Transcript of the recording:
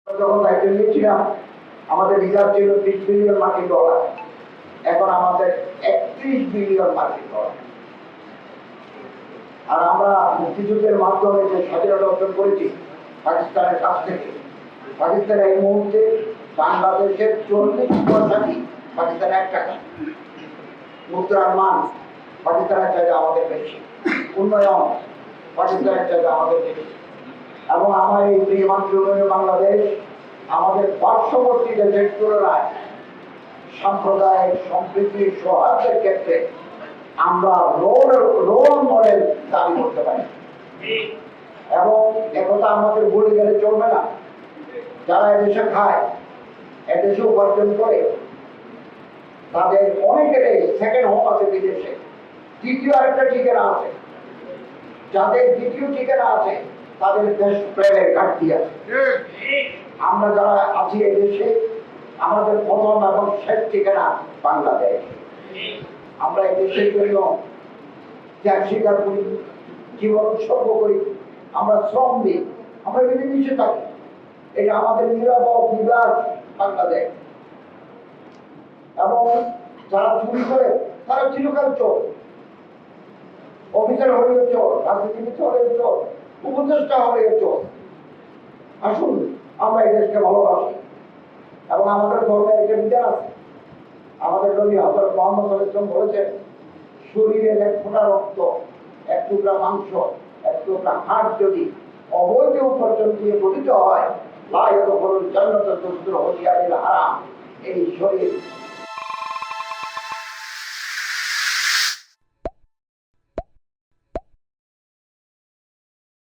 যখন দায়িত্ব নিয়েছিলাম আমাদের রিজার্ভ ছিল 30 বিলিয়ন মার্কিন ডলার, এখন আমাদের 31 বিলিয়ন মার্কিন ডলার। আর আমরা মুক্তিযুদ্ধের মাধ্যমে যে স্বাধীনতা অর্জন করেছি পাকিস্তানের কাছ থেকে, পাকিস্তানের এই মুহূর্তে বাংলাদেশের 40% পাকিস্তানের 1 টাকা, মুদ্রার মান পাকিস্তানের চাইতে আমাদের বেশি, উন্নয়ন পাকিস্তানের চাইতে আমাদের বেশি। এবং আমার এই প্রিয় মাতৃভূমি বাংলাদেশ আমাদের পার্শ্ববর্তী দেশের তুলনায় সাম্প্রদায়িক সম্প্রীতি সৌহার্দ্যের ক্ষেত্রে আমরা রোল মডেল দাবি করতে পারি। এবং একথা আমাদের ভুলে গেলে চলবে না, যারা এদেশে খায়, এদেশে উপার্জন করে, তাদের অনেকের সেকেন্ড হোম আছে বিদেশে, দ্বিতীয় আরেকটা ঠিকানা আছে। যাদের দ্বিতীয় ঠিকানা আছে তাদের দেশ প্রেমের ঘাটতি আছে। আমরা যারা আছি এদেশে আমাদের প্রথম এবং শেষ ঠিকানা বাংলাদেশ। আমরা এই দেশের জন্য ত্যাগ স্বীকার করি, জীবন উৎসর্গ করি, আমরা শ্রম দিই, আমরা মিলেমিশে থাকি। এটা আমাদের নিরাপদ নিবাস বাংলাদেশ। এবং যারা চুরি করে তারা চিরকাল চোর, অফিসার হলেও চোর, রাজনীতিবিদ হলেও চোর, উপদেষ্টা হলেও চোর। আসুন আমরা এই দেশকে ভালোবাসি এবং আমাদের ধর্মের একটা বিধান আছে। আমাদের নবী হযরত মুহাম্মদ সাল্লাল্লাহু আলাইহি ওয়াসাল্লাম বলেছেন, শরীরের 1 ফোঁটা রক্ত, 1 টুকরা মাংস, 1 টুকরা হাড় যদি অবৈধ উপার্জন দিয়ে গঠিত হয়, লা ইয়াদখুলুল জান্নাতা যুদ্দুল হদিয়াতিল হারাম, এই শরীর